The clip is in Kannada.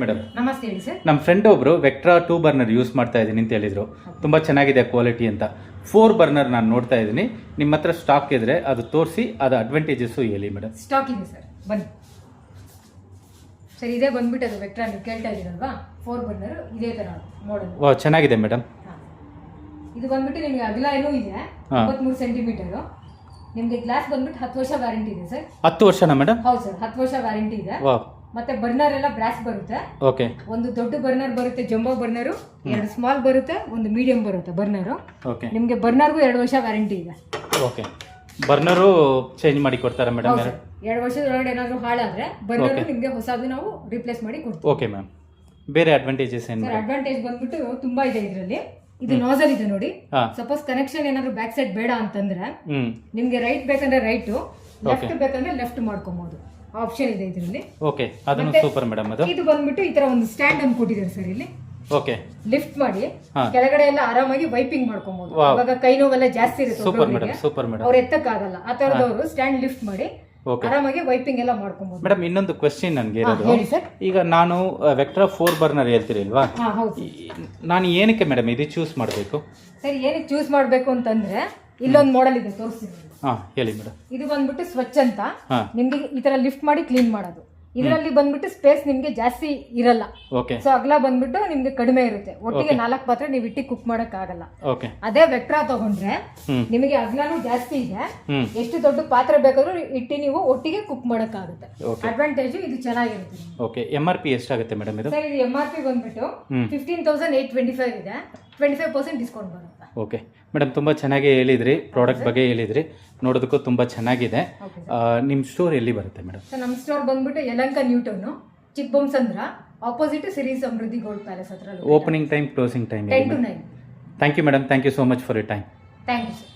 ಮೇಡಮ್ ನಮಸ್ತೆ ಹೇಳಿ ಸರ್. ನಮ್ಮ ಫ್ರೆಂಡ್ ಒಬ್ರು ವೆಕ್ಟ್ರಾ 2 ಬರ್ನರ್ ಯೂಸ್ ಮಾಡ್ತಾ ಇದ್ದೀನಿ ಅಂತ ಹೇಳಿದ್ರು. ತುಂಬಾ ಚೆನ್ನಾಗಿದೆ ಕ್ವಾಲಿಟಿ ಅಂತ. 4 ಬರ್ನರ್ ನಾನು ನೋಡ್ತಾ ಇದ್ದೀನಿ. ನಿಮ್ಮ ಹತ್ರ ಸ್ಟಾಕ್ ಇದ್ರೆ ಅದು ತೋರಿಸಿ, ಅದು ಅಡ್ವಾಂಟೇಜಸ್ ಹೇಳಿ ಮೇಡಮ್. ಸ್ಟಾಕ್ ಇದೆ ಸರ್, ಬನ್ನಿ ಸರ್. ಇದೇ ಬಂದ್ಬಿಟ್ಟು ಅದು ವೆಕ್ಟ್ರಾ ನೀವು ಕೇಳ್ತಾ ಇದ್ದೀರಲ್ವಾ, 4 ಬರ್ನರ್ ಇದೇ ತರ ಮಾಡಲ್. ವಾ, ಚೆನ್ನಾಗಿದೆ ಮೇಡಮ್. ಇದು ಬಂದ್ಬಿಟ್ಟು ನಿಮಗೆ ಅಗಲ ಏನೂ ಇದೆ 53 ಸೆಂಟಿಮೀಟರ್. ನಿಮಗೆ ಗ್ಲಾಸ್ ಬಂದ್ಬಿಟ್ಟು 10 ವರ್ಷ ವ್ಯಾರಂಟಿ ಇದೆ ಸರ್. 10 ವರ್ಷನಾ ಮೇಡಮ್? ಹೌದು ಸರ್, 10 ವರ್ಷ ವ್ಯಾರಂಟಿ ಇದೆ. ವಾ, ಮತ್ತೆ ಬರ್ನರ್ ಎಲ್ಲ ಬ್ರಾಸ್ ಬರುತ್ತೆ. ಓಕೆ. ಒಂದು ದೊಡ್ಡ ಬರ್ನರ್ ಬರುತ್ತೆ, ಜಂಬೋ ಬರ್ನರ್, 2 ಸ್ಮಾಲ್ ಬರುತ್ತೆ, ಒಂದು ಮೀಡಿಯಂ ಬರುತ್ತೆ ಬರ್ನರ್. ಓಕೆ. ನಿಮಗೆ ಬರ್ನರ್ಗೂ 2 ವರ್ಷ ವ್ಯಾರಂಟಿ ಇದೆ. ಓಕೆ. ಬರ್ನರು ಚೇಂಜ್ ಮಾಡಿ ಕೊಡ್ತಾರಾ ಮೇಡಮ್? 2 ವರ್ಷದೊಳಗಡೆ ಏನಾದರೂ ಹಾಳಾದ್ರೆ ಬರ್ನರ್ ನಿಮಗೆ ಹೊಸದು ನಾವು ರಿಪ್ಲೇಸ್ ಮಾಡಿ ಕೊಡ್ತೀವಿ. Okay ma'am. ಬೇರೆ ಅಡ್ವಾಂಟೇಜಸ್ ಏನು? ಸರ್ ಅಡ್ವಾಂಟೇಜ್ ಬಂದ್ಬಿಟ್ಟು ತುಂಬಾ ಇದೆ ಇದರಲ್ಲಿ. ಇದು ನೋಸಲ್ ಇದೆ ನೋಡಿ. ಸಪೋಸ್ ಕನೆಕ್ಷನ್ ಏನಾದ್ರು ಬ್ಯಾಕ್ ಸೈಡ್ ಬೇಡ ಅಂತಂದ್ರೆ ನಿಮ್ಗೆ ರೈಟ್ ಬೇಕಂದ್ರೆ ರೈಟ್, ಲೆಫ್ಟ್ ಬೇಕಂದ್ರೆ ಲೆಫ್ಟ್ ಮಾಡ್ಕೊಬಹುದು. ಆಪ್ಷನ್ ಇದೆ ಇದರಲ್ಲಿ. ಓಕೆ, ಅದನ್ನು ಸೂಪರ್ ಮೇಡಮ್. ಅದು ಇದು ಬಂದ್ಬಿಟ್ಟು ಈ ತರ ಒಂದು ಸ್ಟ್ಯಾಂಡ್ ಅನ್ನು ಕೊಟ್ಟಿದ್ದಾರೆ ಸರ್ ಇಲ್ಲಿ. ಓಕೆ. ಲಿಫ್ಟ್ ಮಾಡಿ ಕೆಳಗಡೆ ಎಲ್ಲ ಆರಾಮಾಗಿ ವೈಪಿಂಗ್ ಮಾಡ್ಕೊಬಹುದು. ಇವಾಗ ಕೈ ನೋವೆಲ್ಲ ಜಾಸ್ತಿ ಇರುತ್ತೆ, ಸೂಪರ್ ಮೇಡಮ್, ಸೂಪರ್ ಮೇಡಮ್. ಅವ್ರು ಎತ್ತಕ್ಕಾಗಲ್ಲ, ಆ ತರದವರು ಸ್ಟ್ಯಾಂಡ್ ಲಿಫ್ಟ್ ಮಾಡಿ ಆರಾಮಾಗಿ ವೈಪಿಂಗ್ ಎಲ್ಲ ಮಾಡ್ಕೊಬಹುದು. ಮೇಡಮ್, ಇನ್ನೊಂದು ಕ್ವೆಶ್ಚನ್ ನನಗೆ ಇರೋದು, ಹೇಳಿ ಸರ್. ಈಗ ನಾನು ವೆಕ್ಟ್ರಾ 4 ಬರ್ನರ್ ಹೇಳ್ತೀರಿಲ್ವಾ, ಹೌದು. ನಾನು ಏನಕ್ಕೆ ಮೇಡಮ್ ಇದು ಚೂಸ್ ಮಾಡಬೇಕು? ಸರ್ ಏನಕ್ಕೆ ಚೂಸ್ ಮಾಡಬೇಕು ಅಂತಂದ್ರೆ ಇಲ್ಲೊಂದು ಮಾಡೆಲ್ ಇದೆ, ತೋರಿಸ್ತೀನಿ. ಹೇಳಿ ಮೇಡಮ್. ಇದು ಬಂದ್ಬಿಟ್ಟು ಸ್ವಚ್ಛ ಅಂತ. ನಿಮ್ಗೆ ಈ ತರ ಲಿಫ್ಟ್ ಮಾಡಿ ಕ್ಲೀನ್ ಮಾಡೋದು. ಇದರಲ್ಲಿ ಬಂದ್ಬಿಟ್ಟು ಸ್ಪೇಸ್ ನಿಮ್ಗೆ ಜಾಸ್ತಿ ಇರಲ್ಲ. ಓಕೆ. ಸೊ ಅಗಲ ಬಂದ್ಬಿಟ್ಟು ನಿಮ್ಗೆ ಕಡಿಮೆ ಇರುತ್ತೆ. ಒಟ್ಟಿಗೆ 4 ಪಾತ್ರೆ ನೀವು ಇಟ್ಟಿ ಕುಕ್ ಮಾಡಕ್ ಆಗಲ್ಲ. ಓಕೆ. ಅದೇ ವೆಕ್ಟ್ರಾ ತಗೊಂಡ್ರೆ ನಿಮಗೆ ಅಗಲನೂ ಜಾಸ್ತಿ ಇದೆ, ಎಷ್ಟು ದೊಡ್ಡ ಪಾತ್ರೆ ಬೇಕಾದ್ರೂ ಇಟ್ಟಿ ನೀವು ಒಟ್ಟಿಗೆ ಕುಕ್ ಮಾಡಕ್ ಆಗುತ್ತೆ. ಅಡ್ವಾಂಟೇಜ್ ಇದು ಚೆನ್ನಾಗಿರುತ್ತೆ. ಓಕೆ. MRP ಎಷ್ಟಾಗುತ್ತೆ ಮೇಡಮ್ ಇದು? ಸರ್ ಇದು MRP ಬಂದ್ಬಿಟ್ಟು 15,825 ಇದೆ. 25% ಡಿಸ್ಕೌಂಟ್ ಬರುತ್ತೆ. ಓಕೆ ಮೇಡಮ್, ತುಂಬ ಚೆನ್ನಾಗಿ ಹೇಳಿದ್ರಿ, ಪ್ರಾಡಕ್ಟ್ ಬಗ್ಗೆ ಹೇಳಿದ್ರಿ, ನೋಡೋದಕ್ಕೂ ತುಂಬ ಚೆನ್ನಾಗಿದೆ. ನಿಮ್ಮ ಸ್ಟೋರ್ ಎಲ್ಲಿ ಬರುತ್ತೆ ಮೇಡಮ್? ಸರ್ ನಮ್ಮ ಸ್ಟೋರ್ ಬಂದ್ಬಿಟ್ಟು Yelahanka new town, Chikkabommasandra, opposite Siri Samruddhi gold palace ಹತ್ರ. Opening time, closing time? 10 to 9. Thank you madam, thank you so much for your time. Thank you sir.